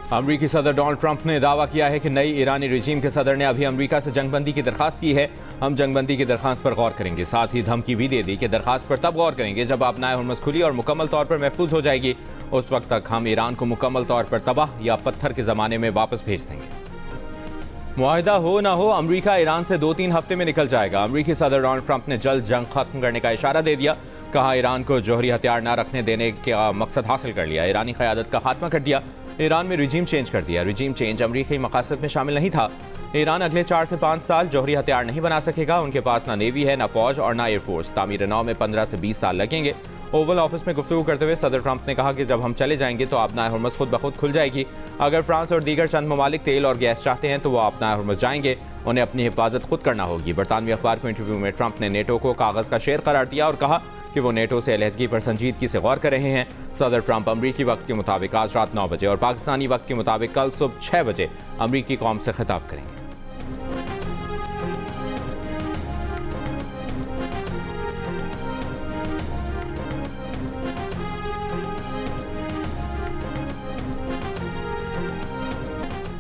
अमरीकी सदर Donald Trump ने दावा किया है कि नई ईरानी रजीम के सदर ने अभी अमरीका से जंगबंदी की दरखास्त की है। हम जंगबंदी की दरखास्त पर गौर करेंगे। साथ ही धमकी भी दे दी कि दरखास्त पर तब गौर करेंगे जब आपनाए हुर्मुज़ खुली और मुकम्मल तौर पर महफूज हो जाएगी। उस वक्त तक हम ईरान को मुकम्मल तौर पर तबाह या पत्थर के ज़माने में वापस भेज देंगे। मुआहिदा हो ना हो, अमरीका ईरान से 2-3 हफ्ते में निकल जाएगा। अमरीकी सदर डोनाल्ड ट्रंप ने जल्द जंग खत्म करने का इशारा दे दिया। कहा, ईरान को जौहरी हथियार न रखने देने का मकसद हासिल कर लिया। ईरानी क़यादत का खात्मा कर दिया। ईरान में रिजीम चेंज कर दिया। रिजीम चेंज अमरीकी मकासद में शामिल नहीं था। ईरान अगले 4 से 5 साल जौहरी हथियार नहीं बना सकेगा। उनके पास ना नेवी है, ना फौज और ना एयरफोर्स। तामीर नौ में 15 से 20 साल लगेंगे। ओवल ऑफिस में गुफ्तगू करते हुए सदर ट्रंप ने कहा कि जब हम चले जाएंगे तो आपनाए हुर्मुज़ खुद ब खुद खुल जाएगी। अगर फ्रांस और दीगर चंद ममालिक तेल और गैस चाहते हैं तो वो आपनाए हुर्मुज़ जाएंगे। उन्हें अपनी हिफाजत खुद करना होगी। बरतानवी अखबार को इंटरव्यू में ट्रंप ने नेटो को कागज़ का शेर करार दिया और कहा कि वो नेटो से अलहदगी पर संजीदगी से गौर कर रहे हैं। सदर ट्रंप अमरीकी वक्त के मुताबिक आज रात 9 बजे और पाकिस्तानी वक्त के मुताबिक कल सुबह 6 बजे अमरीकी कौम से खिताब करेंगे।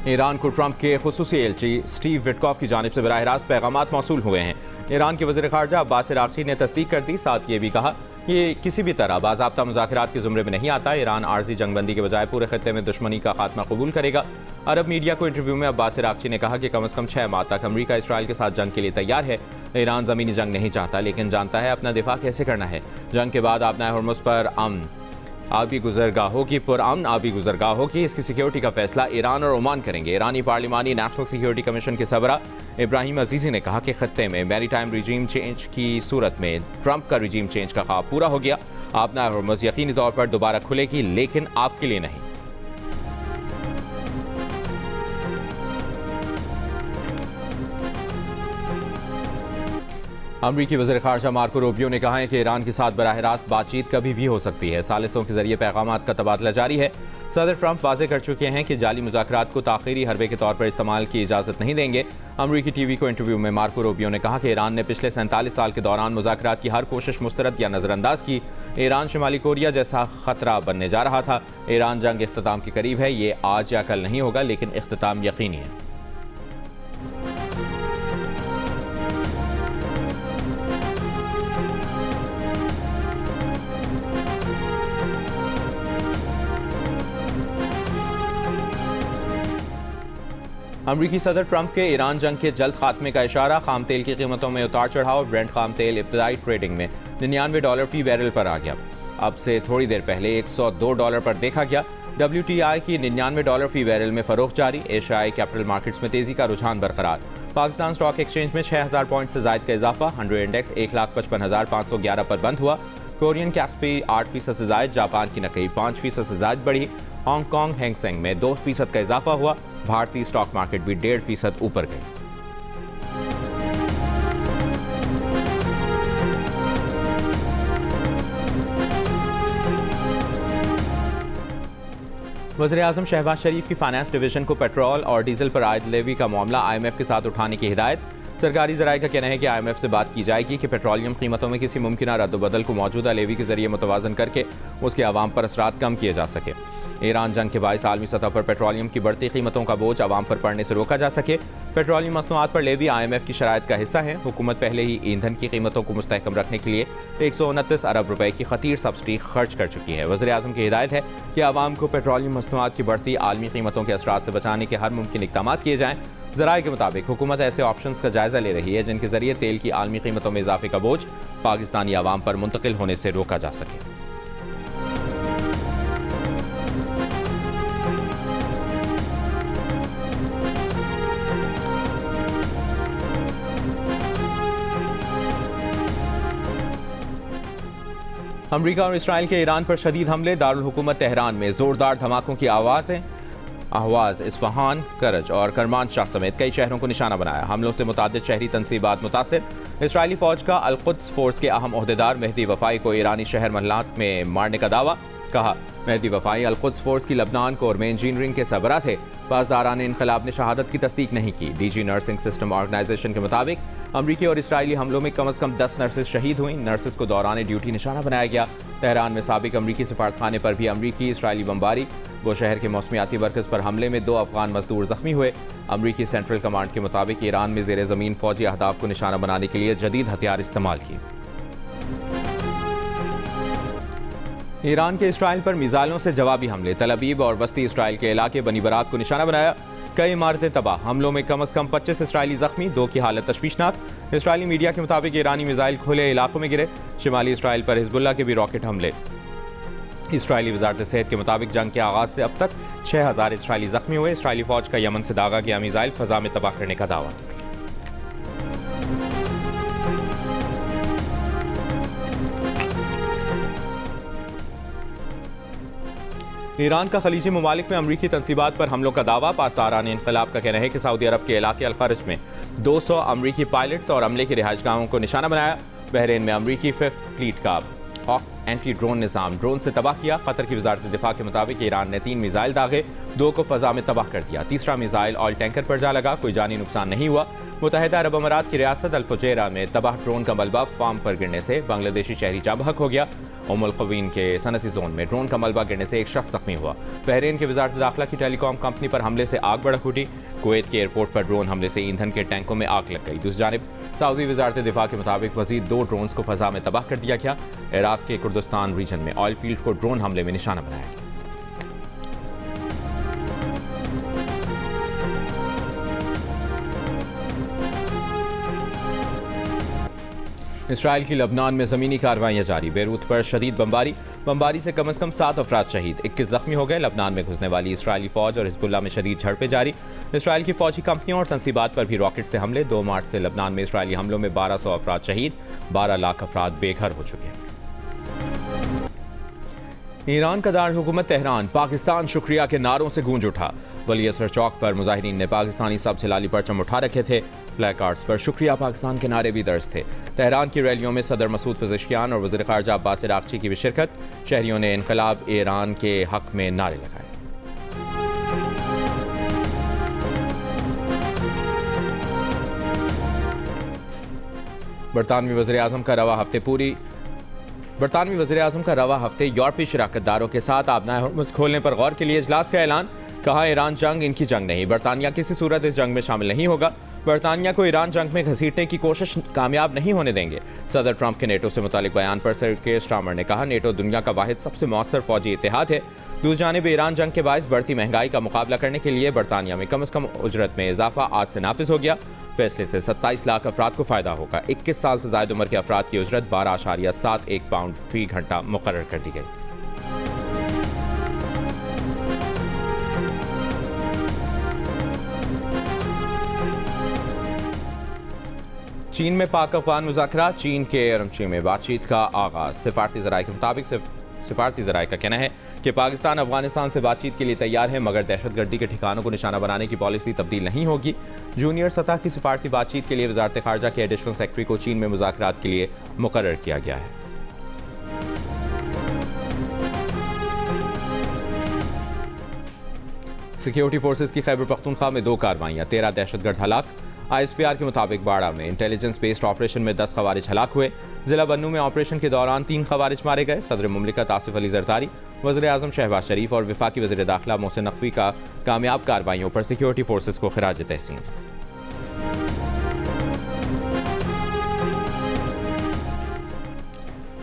ईरान को ट्रंप के खुसूसी एलची स्टीव विटकॉफ की जानिब से बराह रास्त पैगामात मौसूल हुए हैं। ईरान के वज़ीर ख़ारजा अब्बास अराग़ची ने तस्दीक कर दी। साथ ये भी कहा कि किसी भी तरह बाज़ाब्ता मुज़ाकरात के ज़ुमरे में नहीं आता। ईरान आर्जी जंगबंदी के बजाय पूरे खत्ते में दुश्मनी का खात्मा कबूल करेगा। अरब मीडिया को इंटरव्यू में अब्बास अराग़ची ने कहा कि कम अज़ कम 6 माह तक अमरीका इसराइल के साथ जंग के लिए तैयार है। ईरान ज़मीनी जंग नहीं चाहता, लेकिन जानता है अपना दिफा कैसे करना है। जंग के बाद आपनाए हुर्मुज़ पर आबी गुज़रगाहों की पुरअमन आबी गुज़रगाहों की इसकी सिक्योरिटी का फैसला ईरान और ओमान करेंगे। ईरानी पार्लिमानी नेशनल सिक्योरिटी कमीशन के सरबरा इब्राहिम अजीज़ी ने कहा कि खत्ते में मैरीटाइम रिजीम चेंज की सूरत में ट्रंप का रिजीम चेंज का ख्वाब पूरा हो गया। आपनाए हुर्मुज़ यकीनी तौर पर दोबारा खुलेगी, लेकिन आपके लिए नहीं। अमरीकी वज़ीर ख़ारजा मार्को रूबियो ने कहा है कि ईरान के साथ बराह रास्त बातचीत कभी भी हो सकती है। सालिसों के जरिए पैगामात का तबादला जारी है। सदर ट्रंप वाज़े कर चुके हैं कि जाली मुज़ाकरात को ताख़ीरी हरबे के तौर पर इस्तेमाल की इजाज़त नहीं देंगे। अमरीकी टीवी को इंटरव्यू में मार्को रूबियो ने कहा कि ईरान ने पिछले 47 साल के दौरान मुज़ाकरात की हर कोशिश मुस्तरद या नज़रअंदाज की। ईरान शुमाली कोरिया जैसा ख़तरा बनने जा रहा था। ईरान जंग इख्तिताम के करीब है। ये आज या कल नहीं होगा, लेकिन इख्तिताम यकीनी है। अमरीकी सदर ट्रंप के ईरान जंग के जल्द खात्मे का इशारा। खाम तेल की कीमतों में उतार चढ़ाव। ब्रेंट खाम तेल इब्तदाई ट्रेडिंग में $99 फी बैरल पर आ गया। अब से थोड़ी देर पहले $102 पर देखा गया। WTI की $99 फी बैरल में फरोख्त जारी। एशियाई कैपिटल मार्केट्स में तेजी का रुझान बरकरार। पाकिस्तान स्टॉक एक्सचेंज में 6000 पॉइंट से जायद का इजाफा। 100 इंडेक्स 1,55,511 पर बंद हुआ। कोरियन कैस्पी 8% से जायद। जापान की नकई 5% से जायद बढ़ी। हांगकांग हैंगसेंग में 2% का इजाफा हुआ। भारतीय स्टॉक मार्केट भी 1.5% ऊपर गई। वज़ीर-ए-आज़म शहबाज शरीफ की फाइनेंस डिवीजन को पेट्रोल और डीजल पर आयद लेवी का मामला IMF के साथ उठाने की हिदायत। सरकारी ज़राए का कहना है कि IMF से बात की जाएगी कि पेट्रोलियम कीमतों में किसी मुमकिन रद्द-बदल को मौजूदा लेवी के जरिए मुतवाज़न करके उसके आवाम पर असरात कम किए जा सके। ईरान जंग के बायस आलमी सतह पर पेट्रोलियम की बढ़ती कीमतों का बोझ आवाम पर पड़ने से रोका जा सके। पेट्रोलियम मसनूआत पर लेवी IMF की शराइत का हिस्सा है। हुकूमत पहले ही ईंधन की कीमतों को मुस्तहकम रखने के लिए 129 अरब रुपए की खतीर सब्सिडी खर्च कर चुकी है। वज़ीर-ए-आज़म की हिदायत है कि आवाम को पेट्रोलियम मसनूआत की बढ़ती आलमी कीमतों के असरात से बचाने के हर मुमकिन इक़दाम किए जाएँ। ज़राए के मुताबिक हुकूमत ऐसे ऑप्शंस का जायज़ा ले रही है जिनके जरिए तेल की आलमी कीमतों में इजाफे का बोझ पाकिस्तानी आवाम पर मुंतकिल होने से रोका जा सके। अमरीका और इसराइल के ईरान पर शदीद हमले। दारुल हुकूमत तेहरान में जोरदार धमाकों की आवाज़ इस्फहान, करज और करमानशाह समेत कई शहरों को निशाना बनाया। हमलों से मुताद्दिद शहरी तनसीबात मुतासिर। इसराइली फ़ौज का अल-कुद्स फोर्स के अहम ओहदेदार मेहदी वफ़ाई को ईरानी शहर महलात में मारने का दावा। कहा, मेहदी वफ़ाई अल-कुद्स फोर्स की लबनान कोर में इंजीनियरिंग के सरबराह थे। पासदारान इनक़लाब ने शहादत की तस्दीक नहीं की। DG नर्सिंग सिस्टम ऑर्गेनाइजेशन के मुताबिक अमरीकी और इसराइली हमलों में कम अज़ कम 10 नर्सेज शहीद हुई। नर्सेज को दौरान ड्यूटी निशाना बनाया गया। तेहरान में साबिक अमरीकी सफारतखाने पर भी अमरीकी इसराइली बमबारी। वो शहर के मौसमियाती मरकज़ पर हमले में 2 अफगान मजदूर जख्मी हुए। अमरीकी सेंट्रल कमांड के मुताबिक ईरान में ज़ेर ज़मीन फौजी अहदाफ को निशाना बनाने के लिए जदीद हथियार इस्तेमाल किए। ईरान के इसराइल पर मिसाइलों से जवाबी हमले। तल अबीब और वस्ती इसराइल के इलाके बनी बरात को निशाना बनाया। कई इमारतें तबाह। हमलों में कम से कम 25 इसराइली जख्मी, 2 की हालत तशवीशनाक। इसराइली मीडिया के मुताबिक ईरानी मिसाइल खुले इलाकों में गिरे। शिमाली इसराइल पर हिजबुल्लाह के भी रॉकेट हमले। इसराइली वजारत सेहत के मुताबिक जंग के आगाज से अब तक 6000 इसराइली जख्मी हुए। इसराइली फौज का यमन से दागा गया मिसाइल फजा में तबाह करने का दावा। ईरान का खलीजी ममालिक में अमरीकी तनसीबात पर हमलों का दावा। पासदारान इनकलाब का कहना है कि सऊदी अरब के इलाके अल-खरज में 200 अमरीकी पायलट्स और अमले की रिहाइशगाहों को निशाना बनाया। बहरीन में अमरीकी 5th फ्लीट का हॉक एंटी ड्रोन निज़ाम ड्रोन से तबाह किया। कतर की वजारत दिफा के मुताबिक ईरान ने 3 मिसाइल दागे, 2 को फजा में तबाह कर दिया। तीसरा मिसाइल ऑयल टैंकर पर जा लगा, कोई जानी नुकसान नहीं हुआ। मुत्तहिदा अरब अमारात की रियासत अल फुजैरा में तबाह ड्रोन का मलबा फार्म पर गिरने से बांग्लादेशी शहरी जाँ बहक हो गया। उम्मुल क़वीन के सनती जोन में ड्रोन का मलबा गिरने से एक शख्स जख्मी हुआ। बहरीन की वजारत दाखिला की टेलीकॉम कंपनी पर हमले से आग भड़क उठी। कुवैत के एयरपोर्ट पर ड्रोन हमले से ईंधन के टैंकों में आग लग गई। दूसरी जानिब सऊदी वजारत दिफा के मुताबिक मजीद 2 ड्रोन्स को फजा में तबाह कर दिया गया। इराक के कुर्दिस्तान रीजन में ऑयल फील्ड को ड्रोन हमले में निशाना बनाया गया। इसराइल की लबनान में ज़मीनी कार्रवाइयाँ जारी। बेरूत पर शदीद बमबारी से कम 7 अफराद शहीद, 21 जख्मी हो गए। लबनान में घुसने वाली इसराइली फौज और हिजबुल्लाह में शदीद झड़पें जारी। इसराइल की फौजी कंपनियों और तनसीबात पर भी रॉकेट से हमले। 2 मार्च से लबनान में इसराइली हमलों में 1200 अफराद शहीद, 12 लाख अफराद बेघर हो चुके हैं। ईरान का दारुल हुकूमत तेहरान पाकिस्तान शुक्रिया के नारों से गूंज उठा। वली असर चौक पर मुजाहिरीन ने पाकिस्तानी सब हिलाली परचम उठा रखे थे। प्लेक कार्ड्स पर शुक्रिया पाकिस्तान के नारे भी दर्ज थे। तेहरान की रैलियों में सदर मसूद पज़ेश्कियान और वज़ीर ख़ारजा अब्बास इराक़ची की भी शिरकत। शहरियों ने इनकलाब ईरान के हक में नारे लगाए। बरतानवी वज़ीर-ए-आज़म का रवा हफ्ते यूरोपीय शिराकतदारों के साथ आबनाए हुर्मुज़ खोलने पर गौर के लिए इजलास का ऐलान। कहा ईरान जंग इनकी जंग नहीं, बरतानिया किसी सूरत इस जंग में शामिल नहीं होगा। बरतानिया को ईरान जंग में घसीटने की कोशिश कामयाब नहीं होने देंगे। सदर ट्रंप के नेटो से मुतालिक बयान पर सर के स्टामर ने कहा नेटो दुनिया का वाहिद सबसे मौसर फौजी इत्तेहाद है। दूसरी जानिब ईरान जंग के बायस बढ़ती महंगाई का मुकाबला करने के लिए बरतानिया में कम से कम उजरत में इजाफा आज से नाफिज हो गया। फैसले से 27 लाख अफराद को फ़ायदा होगा। 21 साल से ज़ायद उम्र के अफराद की उजरत 12.71 पाउंड फी घंटा मुकर्रर कर दी गई। चीन में पाक अफगान मुज़ाकरा। चीन के करमची में बातचीत का आगाज़। सिफारती ज़राए के मुताबिक सिफारती ज़राए का कहना है कि पाकिस्तान अफगानिस्तान से बातचीत के लिए तैयार है, मगर दहशतगर्दी के ठिकानों को निशाना बनाने की पॉलिसी तब्दील नहीं होगी। जूनियर सतह की सिफारती बातचीत के लिए वज़ारत ख़ारजा के एडिशनल सेक्रेटरी को चीन में मुज़ाकरात के लिए मुकर्रर किया गया है। सिक्योरिटी फोर्सेज की खैबर पख्तूनख्वा में 2 कार्रवाइयाँ, 13 दहशतगर्द हलाक। ISPR के मुताबिक बाड़ा में इंटेलिजेंस बेस्ड ऑपरेशन में 10 खवारिज हलाक हुए। जिला बन्नू में ऑपरेशन के दौरान 3 खवारिज मारे गए। सदर मुमलिकत आसिफ अली जरदारी, वज़ीर आज़म शहबाज शरीफ और वफाकी वज़ीर दाखिला मोहसिन नकवी का कामयाब कार्रवाइयों पर सिक्योरिटी फोर्सेज को खिराज तहसीन।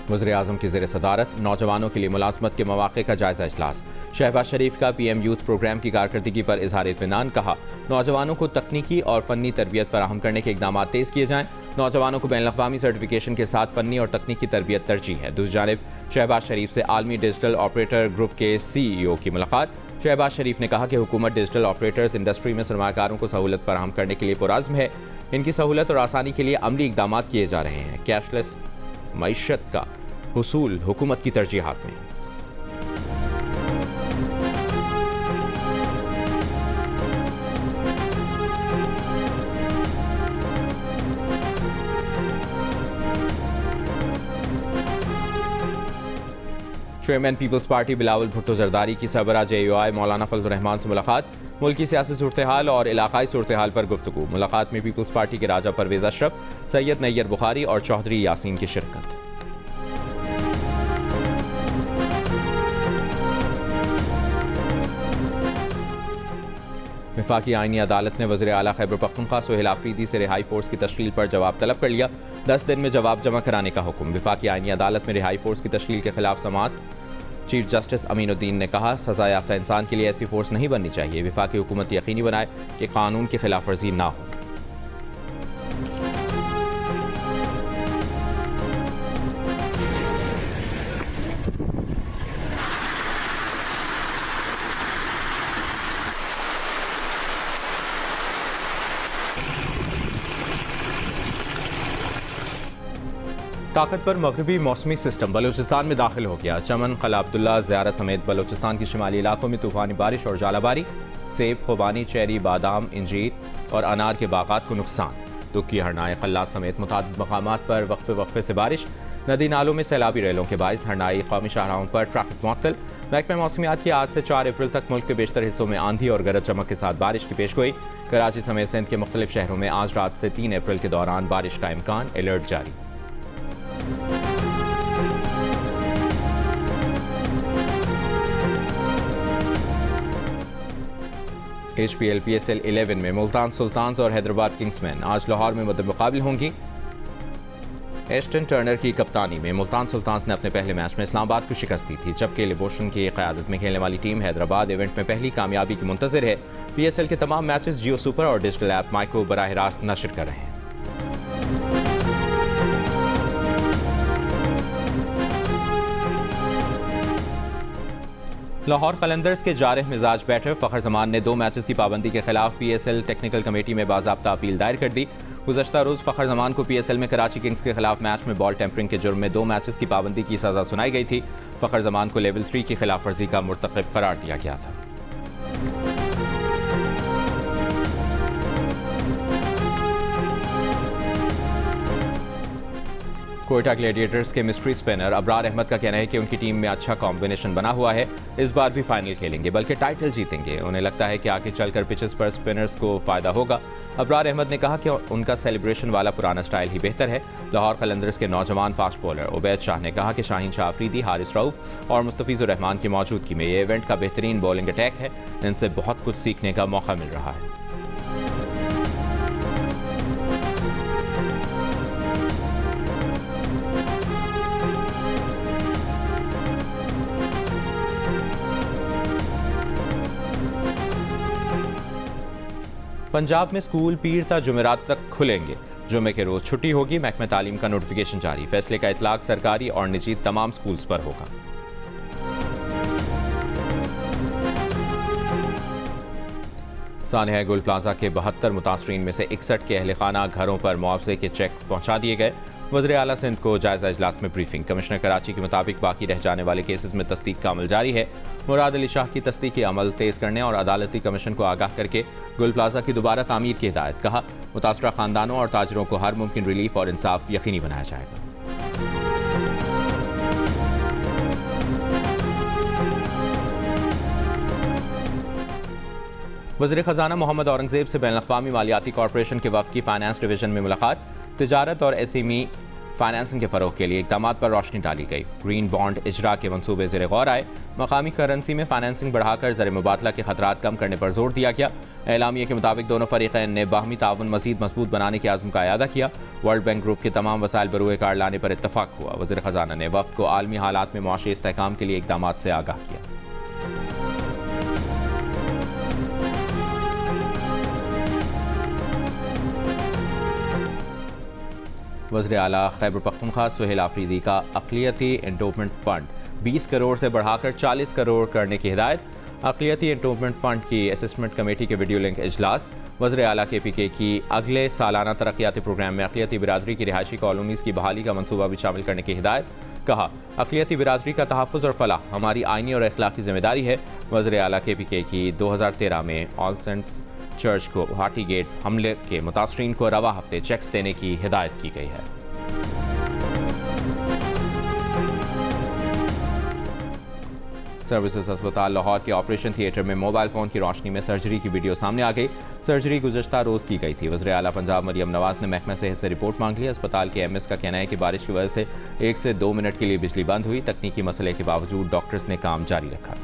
वज़ीर आज़म की ज़ेर सदारत नौजवानों के लिए मुलाजमत के मौक़े का जायज़ा इजलास। शहबाज शरीफ का PM यूथ प्रोग्राम की कारकर्दगी पर इज़हार इत्मीनान। कहा नौजवानों को तकनीकी और फ़नी तरबियत फराहम करने के इक़दाम तेज़ किए जाएँ। नौजवानों को बैनुल-अक़वामी सर्टिफिकेशन के साथ फ़नी और तकनीकी तरबियत तरजीह है। दूसरी जानिब शहबाज शरीफ से आलमी डिजिटल ऑपरेटर ग्रुप के CEO की मुलाकात। शहबाज शरीफ ने कहा कि हुकूमत डिजिटल ऑपरेटर्स इंडस्ट्री में सरमाकारों को सहूलत फराहम करने के लिए पुरज़्म है। इनकी सहूलत और आसानी के लिए अमली इक़दाम किए जा रहे हैं। कैशलेस मईशत का हुसूल हुकूमत की तरजीहात में। Chairman Peoples Party Bilawal Bhutto Zardari की सरबराह JUI मौलाना फजलुर रहमान से मुलाकात। मुल्की सियासी सूरत हाल और इलाकाई सूरत हाल पर गुफ्तगू। मुलाकात में पीपल्स पार्टी के राजा परवेज़ अशरफ, सैयद नैयर बुखारी और चौधरी यासीन की शिरकत। वफाकी आईनी अदालत ने वज़ीर आला खैबर पख्तूनख्वा सोहेल आफरीदी से रिहाई फोर्स की तश्कील पर जवाब तलब कर लिया। 10 दिन में जवाब जमा कराने का हुक्म। वफाकी आईनी अदालत में रिहाई फोर्स की तश्कील के खिलाफ समाअत। चीफ जस्टिस अमीनुद्दीन ने कहा, सजा याफ्ता इंसान के लिए ऐसी फोर्स नहीं बननी चाहिए। वफाकी हुकूमत यकीनी बनाए कि कानून की खिलाफ वर्जी ना हो। ताकतवर मगरबी मौसमी सिस्टम बलूचिस्तान में दाखिल हो गया। चमन, कला अब्दुल्ला, ज़ियारत समेत बलूचिस्तान के शुमाली इलाकों में तूफानी बारिश और जालाबारी। सेब, खुबानी, चेरी, बादाम, इंजीर और अनार के बागात को नुकसान। दुख की हरनाई, कल्लात समेत मुतादिद मकामात पर वक्फे वक्फे से बारिश। नदी नालों में सैलाबी रेलों के बाइस हरनाई। कौमी शाहराहों पर ट्रैफिक मुअत्तल। महकमा मौसमियात की आज से 4 अप्रैल तक मुल्क के बेशतर हिस्सों में आंधी और गरज चमक के साथ बारिश की पेशगोई। कराची समेत सिंध के मुख्तलिफ शहरों में आज रात से 3 अप्रैल के दौरान बारिश का इम्कान। अलर्ट जारी। HPL PSL 11 में मुल्तान सुल्तान्स और हैदराबाद किंग्समैन आज लाहौर में मुकाबले होंगी। एस्टन टर्नर की कप्तानी में मुल्तान सुल्तान्स ने अपने पहले मैच में इस्लामाबाद को शिकस्त दी थी, जबकि लिबोशन की क़यादत में खेलने वाली टीम हैदराबाद इवेंट में पहली कामयाबी की मुंतज़िर है। PSL के तमाम मैचेस जियो सुपर और डिजिटल ऐप माइक्रो बराह रास्त नशर कर रहे हैं। लाहौर कलंदर्स के जारह मिजाज बैटर फ़खर जमान ने 2 मैचेस की पाबंदी के खिलाफ PSL टेक्निकल कमेटी में बाज़ाब्ता अपील दायर कर दी। गुज़श्ता रोज़ फ़खर जमान को PSL में कराची किंग्स के खिलाफ मैच में बॉल टेम्परिंग के जुर्म में 2 मैचेस की पाबंदी की सज़ा सुनाई गई थी। फ़खर जमान को लेवल 3 की खिलाफ वर्जी का मुर्तकब करार दिया गया था। कोयटा ग्लैडिएटर्स के मिस्ट्री स्पिनर अबरार अहमद का कहना है कि उनकी टीम में अच्छा कॉम्बिनेशन बना हुआ है। इस बार भी फाइनल खेलेंगे, बल्कि टाइटल जीतेंगे। उन्हें लगता है कि आगे चलकर पिचेस पर स्पिनर्स को फ़ायदा होगा। अबरार अहमद ने कहा कि उनका सेलिब्रेशन वाला पुराना स्टाइल ही बेहतर है। लाहौर कलंदर्स के नौजवान फास्ट बॉलर उबैद शाह ने कहा कि शाहीन शाह अफरीदी, हारिस रऊफ और मुस्तफिजुर रहमान की मौजूदगी में ये इवेंट का बेहतरीन बॉलिंग अटैक है। इनसे बहुत कुछ सीखने का मौका मिल रहा है। पंजाब में स्कूल पीर ता जुमेरात तक खुलेंगे। जुमे के रोज छुट्टी होगी। महकमा तालीम का नोटिफिकेशन जारी। फैसले का इतलाक सरकारी और निजी तमाम स्कूल्स पर होगा। सानिया गुल प्लाजा के 72 मुतासरीन में से 61 के अहल खाना घरों पर मुआवजे के चेक पहुंचा दिए गए। वज़ीर आला सिंध को जायजा इजलास में ब्रीफिंग। कमिश्नर कराची के मुताबिक बाकी रह जाने वाले केसेस में तस्दीक का अमल जारी है। मुराद अली शाह की तस्दीकी अमल तेज़ करने और अदालती कमीशन को आगाह करके गुल प्लाजा की दोबारा तामीर की हिदायत। कहा, मुतासरा खानदानों और ताजरों को हर मुमकिन रिलीफ और इंसाफ यकीनी बनाया जाएगा। वज़ीर ख़जाना मोहम्मद औरंगज़ेब से बैनुल-अक़वामी मालियाती कॉरपोरेशन के वफ़द की फाइनेंस डिवीज़न में मुलाकात। तिजारत और SME फाइनेंसिंग के फ़रोग़ के लिए इक़दामात पर रोशनी डाली गई। ग्रीन बॉन्ड इजरा के मंसूबे ज़ेर गौर आए। मकामी करेंसी में फाइनेंसिंग बढ़ाकर ज़र मुबादला के खतरात कम करने पर जोर दिया गया। एलामिया के मुताबिक दोनों फ़रीक़ैन ने बाहमी ताउन मज़ीद मजबूत बनाने के आज़म का इयादा किया। वर्ल्ड बैंक ग्रुप के तमाम वसाइल बरूए कार लाने पर इत्तफ़ाक़ हुआ। वज़ीर ख़जाना ने वफ़द को आलमी हालात में मुआशी इस्तेहकाम के लिए इक़दामात से आगाह किया। वज़ीर आला खैबर पख्तूनख्वा सोहेल आफरीदी का अक़लियती एंडोवमेंट फ़ंड 20 करोड़ से बढ़ाकर 40 करोड़ करने की हिदायत। अक़लियती एंडोवमेंट फ़ंड की असेसमेंट कमेटी के वीडियो लिंक इजलास। वज़ीर आला KPK की अगले सालाना तरक्याती प्रोग्राम में अक़लियती बिरादरी की रिहायशी कॉलोनीज़ की बहाली का मनसूबा भी शामिल करने की हिदायत। कहा, अक़लियती बिरादरी का तहफ़्फ़ुज़ और फलाह हमारी आइनी और अखलाक़ी ज़िम्मेदारी है। वज़ीर आला KPK की 2013 में ऑल सेंट्स चर्च को हाटी गेट हमले के मुतासरीन को रवा हफ्ते चेक्स देने की हिदायत की गई है। सर्विसेज अस्पताल लाहौर के ऑपरेशन थिएटर में मोबाइल फ़ोन की रोशनी में सर्जरी की वीडियो सामने आ गई। सर्जरी गुज़श्ता रोज़ की गई थी। वज़ीर आला पंजाब मरियम नवाज़ ने महकमा सेहत से रिपोर्ट मांग ली। अस्पताल के MS का कहना है कि बारिश की वजह से 1 से 2 मिनट के लिए बिजली बंद हुई। तकनीकी मसले के बावजूद डॉक्टर्स ने काम जारी रखा।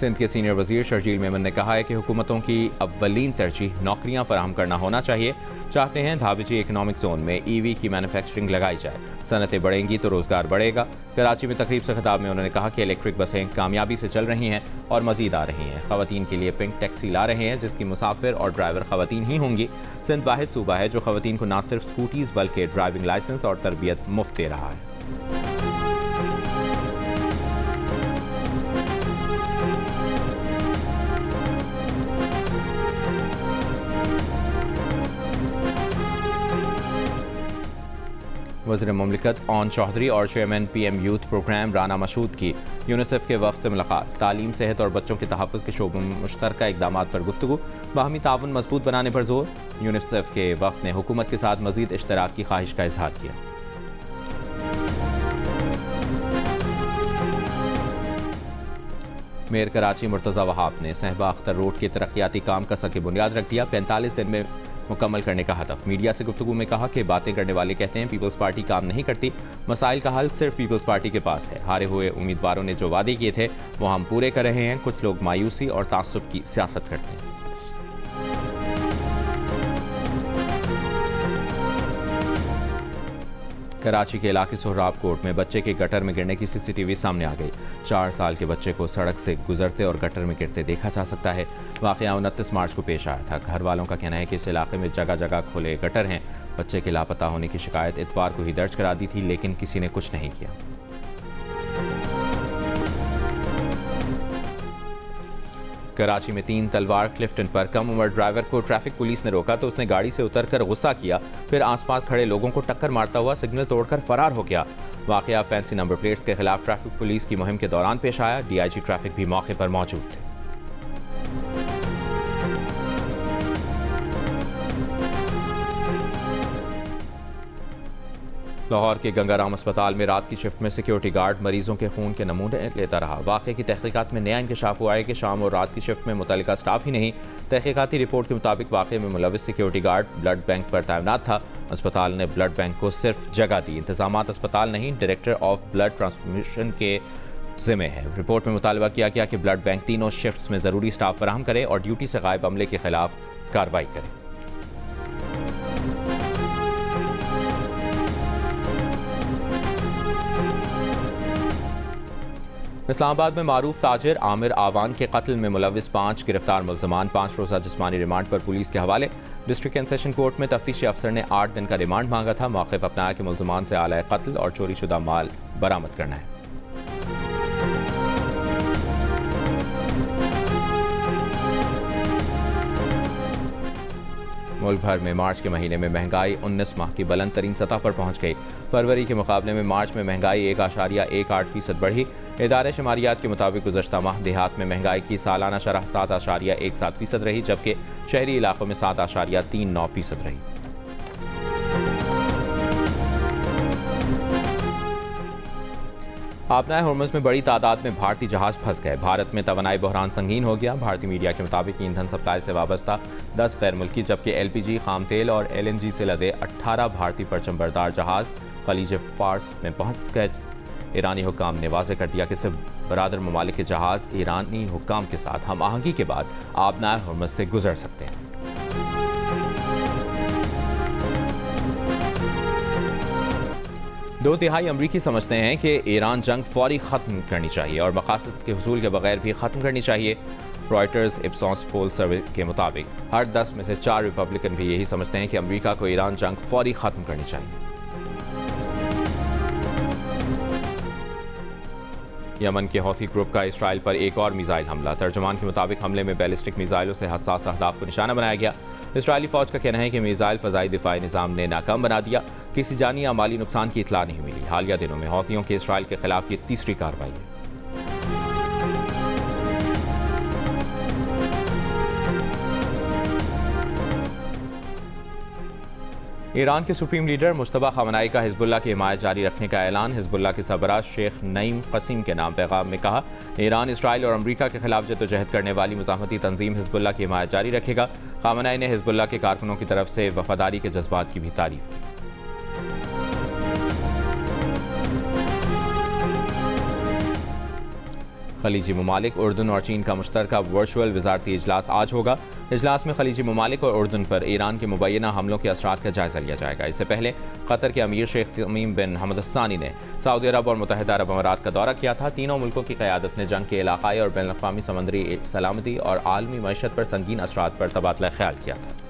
सिंध के सीनियर वजीर शर्जील मेमन ने कहा है कि हुकूमतों की अव्वलीन तरजीह नौकरियां फराहम करना होना चाहिए। चाहते हैं धाबिजी इकनॉमिक जोन में ईवी की मैन्युफैक्चरिंग लगाई जाए। सनतें बढ़ेंगी तो रोजगार बढ़ेगा। कराची में तकरीब से खिताब में उन्होंने कहा कि इलेक्ट्रिक बसें कामयाबी से चल रही हैं और मजीद आ रही हैं। खवातीन के लिए पिंक टैक्सी ला रहे हैं जिसकी मुसाफिर और ड्राइवर खवातीन ही होंगी। सिंध वाहिद सूबा है जो खवातीन को न सिर्फ स्कूटीज बल्कि ड्राइविंग लाइसेंस और तरबियत मुफ्त दे रहा है। वज़ीर मुमलिकत ओन चौधरी और chairman PM youth programme Rana Mashhood की यूनिसेफ के वफ़द से मुलाकात। तालीम, सेहत और बच्चों के तहफ़्फ़ुज़ के शोबों में मुश्तरका इक़दामात पर गुफ्तगू। बाहमी ताउन मजबूत बनाने पर जोर। यूनिसेफ के वफ़द ने हुकूमत के साथ मज़ीद इश्तराक की ख्वाहिश का इजहार किया। मेयर कराची मुर्तज़ा वहाब ने सहबा अख्तर रोड के तरक्याती काम का सके बुनियाद रख दिया। 45 दिन में मुकम्मल करने का हदफ। मीडिया से गुफ्तगू में कहा कि बातें करने वाले कहते हैं पीपल्स पार्टी काम नहीं करती, मसाइल का हल सिर्फ पीपल्स पार्टी के पास है। हारे हुए उम्मीदवारों ने जो वादे किए थे वो हम पूरे कर रहे हैं। कुछ लोग मायूसी और तासुब की सियासत करते हैं। कराची के इलाके सोहराब कोट में बच्चे के गटर में गिरने की CCTV सामने आ गई। 4 साल के बच्चे को सड़क से गुजरते और गटर में गिरते देखा जा सकता है। वाक़या 29 मार्च को पेश आया था। घर वालों का कहना है कि इस इलाके में जगह जगह खुले गटर हैं। बच्चे के लापता होने की शिकायत इतवार को ही दर्ज करा दी थी लेकिन किसी ने कुछ नहीं किया। कराची में 3 तलवार क्लिफ्टन पर कम उम्र ड्राइवर को ट्रैफिक पुलिस ने रोका तो उसने गाड़ी से उतरकर गुस्सा किया, फिर आसपास खड़े लोगों को टक्कर मारता हुआ सिग्नल तोड़कर फरार हो गया। वाकया फैंसी नंबर प्लेट्स के खिलाफ ट्रैफिक पुलिस की मुहिम के दौरान पेश आया। DIG ट्रैफिक भी मौके पर मौजूद थे। लाहौर के गंगाराम अस्पताल में रात की शिफ्ट में सिक्योरिटी गार्ड मरीजों के खून के नमूने लेता रहा। वाक़े की तहकीकात में नया इंकशाफ हुआ है कि शाम और रात की शिफ्ट में मुतल्लिका स्टाफ ही नहीं, तहकीकाती रिपोर्ट के मुताबिक वाक़े में मुलविस सिक्योरिटी गार्ड ब्लड बैंक पर तैनात था। अस्पताल ने ब्लड बैंक को सिर्फ जगह दी। इंतजामात अस्पताल नहीं, डायरेक्टर ऑफ ब्लड ट्रांसफ्यूशन के जिम्मे है। रिपोर्ट में मुतालबा किया गया कि ब्लड बैंक तीनों शिफ्ट्स में ज़रूरी स्टाफ फराहम करे और ड्यूटी से गायब अमले के खिलाफ कार्रवाई करे। इस्लामाबाद में मारूफ ताजिर आमिर आवान के कत्ल में मुलविस 5 गिरफ्तार मुल्ज़मान 5 रोज़ा जिस्मानी रिमांड पर पुलिस के हवाले। डिस्ट्रिक्ट एंड सेशन कोर्ट में तफ्तीशी अफसर ने 8 दिन का रिमांड मांगा था। मौक़िफ़ अपनाया कि मुल्ज़मान से आला कत्ल और चोरीशुदा माल बरामद करना है। मुल्क भर में मार्च के महीने में महंगाई 19 माह की बुलंद तरीन सतह पर पहुंच गई। फरवरी के मुकाबले में मार्च में महंगाई 1.18% बढ़ी। इदारे शुमारियात के मुताबिक गुज़श्ता माह देहात में महंगाई की सालाना शरह 7.17% रही जबकि शहरी इलाकों में 7.39% रही। आबनाए हुर्मुज़ में बड़ी तादाद में भारतीय जहाज फंस गए। भारत में तवानाई बहरान संगीन हो गया। भारतीय मीडिया के मुताबिक ईंधन सप्लाई से वाबस्ता 10 गैर मुल्की जबकि LPG, खाम तेल और LNG से लदे 18 भारतीय परचम बरदार जहाज खलीज फार्स में पहुंच गए। ईरानी हुक्काम ने वाज़ेह कर दिया कि सिर्फ बरादर ममालिक के जहाज ईरानी हुक्काम के साथ हम आहंगी के बाद आबनाए हुर्मुज़ से गुजर सकते हैं। दो तिहाई अमरीकी समझते हैं कि ईरान जंग फौरी ख़त्म करनी चाहिए और मकासद के हुसूल के बगैर भी ख़त्म करनी चाहिए। रॉयटर्स इप्सॉस पोल सर्वे के मुताबिक हर 10 में से 4 रिपब्लिकन भी यही समझते हैं कि अमरीका को ईरान जंग फौरी ख़त्म करनी चाहिए। यमन के हौथी ग्रुप का इसराइल पर एक और मिसाइल हमला। तर्जुमान के मुताबिक हमले में बैलिस्टिक मिसाइलों से हसास अहदाफ को निशाना बनाया गया। इसराइली फौज का कहना है कि मिसाइल फ़ज़ाई दिफाई निज़ाम ने नाकाम बना दिया। किसी जानी या माली नुकसान की इतला नहीं मिली। हालिया दिनों में हौथियों के इसराइल के खिलाफ ये तीसरी कार्रवाई है। ईरान के सुप्रीम लीडर मुश्तबा खमनाई का हिजबुल्लाह की हिमायत जारी रखने का ऐलान। हिजबुल्लाह के सरबराह शेख नईम क़सीम के नाम पैगाम में कहा, ईरान, इसराइल और अमरीका के खिलाफ जद्दोजहद करने वाली मुज़ाहमती तंजीम हिजबुल्लाह की हिमायत जारी रखेगा। खमनाई ने हिजबुल्लाह के कारकुनों की तरफ से वफादारी के जज्बात की भी तारीफ की। खलीजी ममालिक, उर्दन और चीन का मुश्तरका वर्चुअल वजारती इजलास आज होगा। इजलास में खलीजी ममालिक और उर्दन पर ईरान के मुबैना हमलों के असरात का जायजा लिया जाएगा। इससे पहले कतर के अमीर शेख तमीम बिन हमद अल-थानी ने सऊदी अरब और मुत्तहिदा अरब अमारात का दौरा किया था। तीनों मुल्कों की क़यादत ने जंग के इलाक़ाई और बैनुल अक़वामी समंदरी सलामती और आलमी मईशत पर संगीन असरात पर तबादला ख्याल किया था।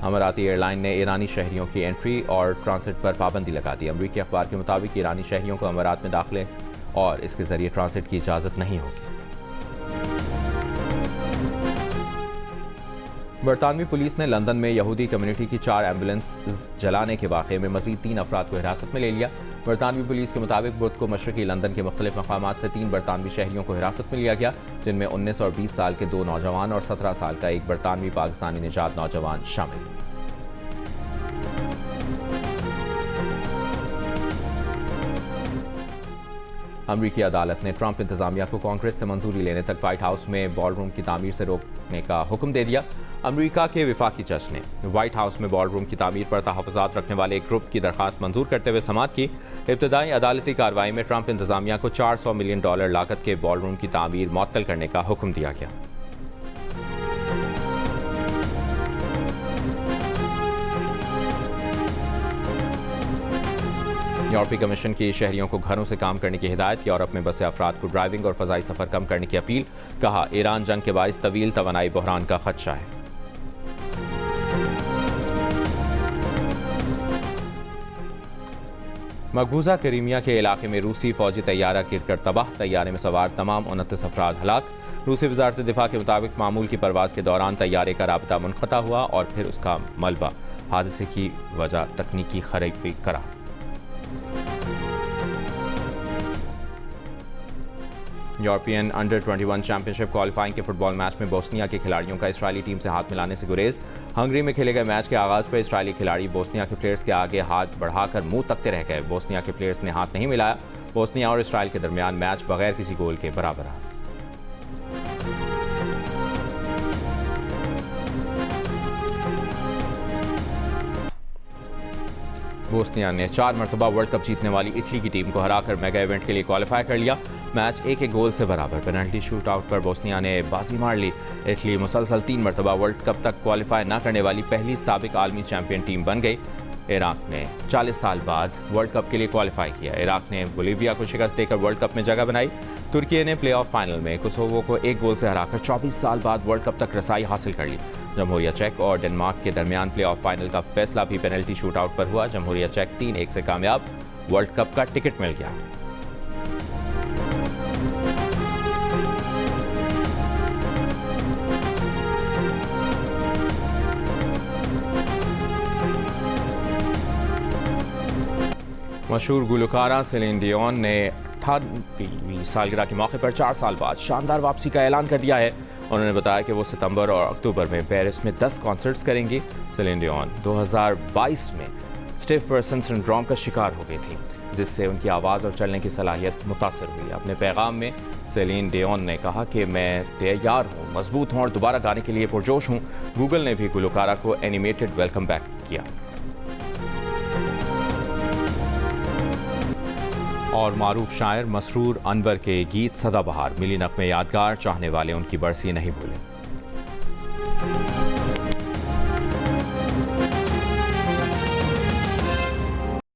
अमाराती एयरलाइन ने ईरानी शहरियों की एंट्री और ट्रांसिट पर पाबंदी लगा दी। अमरीकी अखबार के मुताबिक ईरानी शहरियों को अमारात में दाखिले और इसके जरिए ट्रांसिट की इजाज़त नहीं होगी। बरतानवी पुलिस ने लंदन में यहूदी कम्युनिटी की 4 एम्बुलेंस जलाने के वाक़े में मज़ीद 3 अफराद को हिरासत में ले लिया। बरतानवी पुलिस के मुताबिक बुध को मशरक़ी लंदन के मुख्तलिफ मकामात से 3 बरतानवी शहरियों को हिरासत में लिया गया, जिनमें 19 और 20 साल के 2 नौजवान और 17 साल का एक बरतानवी पाकिस्तानी निजात नौजवान शामिल। अमरीकी अदालत ने ट्रंप इंतजामिया को कांग्रेस से मंजूरी लेने तक व्हाइट हाउस में बॉलरूम की तामीर से रोकने का हुक्म दे दिया। अमरीका के विफाकी जज ने व्हाइट हाउस में बॉलरूम की तामीर पर तहफ़्फ़ुज़ात रखने वाले एक ग्रुप की दरख्वास्त मंजूर करते हुए समाअत की। इब्तदाई अदालती कार्रवाई में ट्रंप इंतजामिया को $400 मिलियन लागत के बॉलरूम की तामीर मुअत्तल करने का हुक्म दिया गया। यूरोपीय कमीशन की शहरियों को घरों से काम करने की हिदायत। यूरोप में बसे अफराद को ड्राइविंग और फ़ज़ाई सफ़र कम करने की अपील। कहा, ईरान जंग के बाइस तवील तवानाई बहरान का खदशा है। मकबूजा क्रीमिया के इलाके में रूसी फौजी तैयारा गिरकर तबाह। तैयारे में सवार तमाम 29 अफराद हलाक। रूसी वज़ारत दिफा के मुताबिक मामूल की परवाज़ के दौरान तैयारे का राबता मुनक़ता हुआ और फिर उसका मलबा। हादसे की वजह तकनीकी खराबी करार। यूरोपियन अंडर 21 चैंपियनशिप क्वालिफाइंग के फुटबॉल मैच में बोस्निया के खिलाड़ियों का इस्राएली टीम से हाथ मिलाने से गुरेज। हंगरी में खेले गए मैच के आगाज़ पर इस्राएली खिलाड़ी बोस्निया के प्लेयर्स के आगे हाथ बढ़ाकर मुंह तकते रह गए। बोस्निया के प्लेयर्स ने हाथ नहीं मिलाया। बोस्निया और इस्राएल के दरमियान मैच बगैर किसी गोल के बराबर रहा। बोस्निया ने 4 मरतबा वर्ल्ड कप जीतने वाली इटली की टीम को हराकर मेगा इवेंट के लिए क्वालिफाई कर लिया। मैच 1-1 गोल से बराबर। पेनल्टी शूट आउट पर बोस्निया ने बाजी मार ली। इटली मुसलसल 3 मरतबा वर्ल्ड कप तक क्वालिफाई न करने वाली पहली साबिक आलमी चैंपियन टीम बन गई। इराक ने 40 साल बाद वर्ल्ड कप के लिए क्वालिफाई किया। इराक ने बोलीविया को शिकस्त देकर वर्ल्ड कप में जगह बनाई। तुर्की ने प्ले ऑफ फाइनल में कोसोवो को 1 गोल से हराकर 24 साल बाद वर्ल्ड कप तक रसाई हासिल कर ली। जमहूरिया चेक और डेनमार्क के दरमियान प्ले ऑफ फाइनल का फैसला भी पेनल्टी शूट आउट पर हुआ। जमहूरिया चेक 3-1 से कामयाब। वर्ल्ड कप का टिकट मिल गया। मशहूर गुलकारा सेलिन डियोन ने 18वीं सालगिरह के मौके पर 4 साल बाद शानदार वापसी का ऐलान कर दिया है। उन्होंने बताया कि वो सितंबर और अक्टूबर में पेरिस में 10 कॉन्सर्ट्स करेंगी। सेलिन डियोन 2022 में स्टिफ पर्सन सिंड्रोम का शिकार हो गई थी, जिससे उनकी आवाज़ और चलने की सलाहियत मुतासर हुई। अपने पैगाम में सेलिन डियोन ने कहा कि मैं तैयार हूँ, मजबूत हूँ और दोबारा गाने के लिए पुरजोश हूँ। गूगल ने भी गुलकारा को एनिमेटेड वेलकम बैक किया। और मारूफ शायर मसरूर अनवर के गीत सदाबहार मिली नग़्मे यादगार, चाहने वाले उनकी बरसी नहीं भूले।